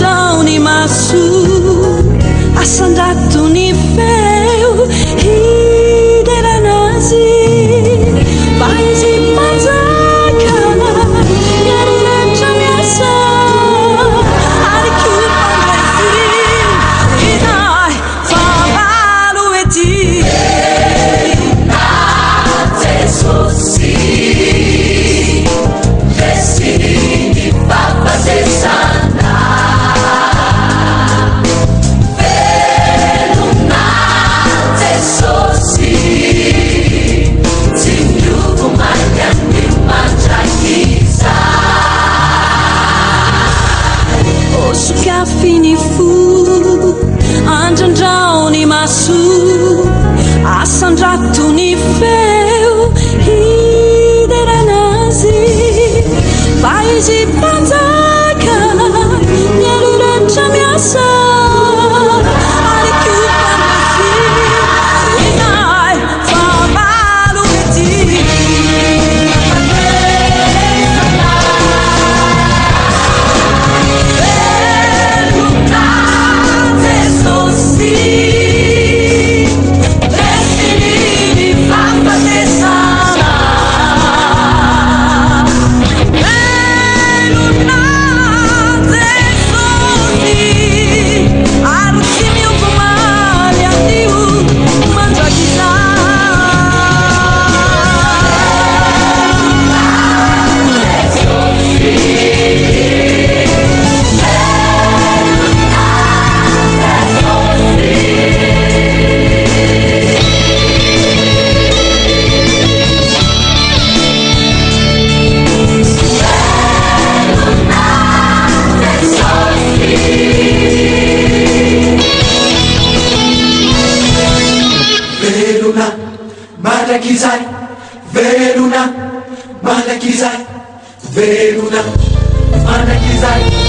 Andrandraony maso asandrato ny feo hideranazy fa izy manjaka miaroratra miasa ary kopandraizy inay favalo ety Jesosy destiny papazesana velona Jesosy tsy miovy magnany mandrakiza osokafiny fo andrandraony maso asandratony feo hideranazy fa izy mpanjaka miaroratra miasa ary kopandraizy inay favalo ety velona Jesosy destiny papazesana velona Jesosy ary tsy miovaly anio mandrakiza velona mandrakizay velona mandrakizay velona mandrakizay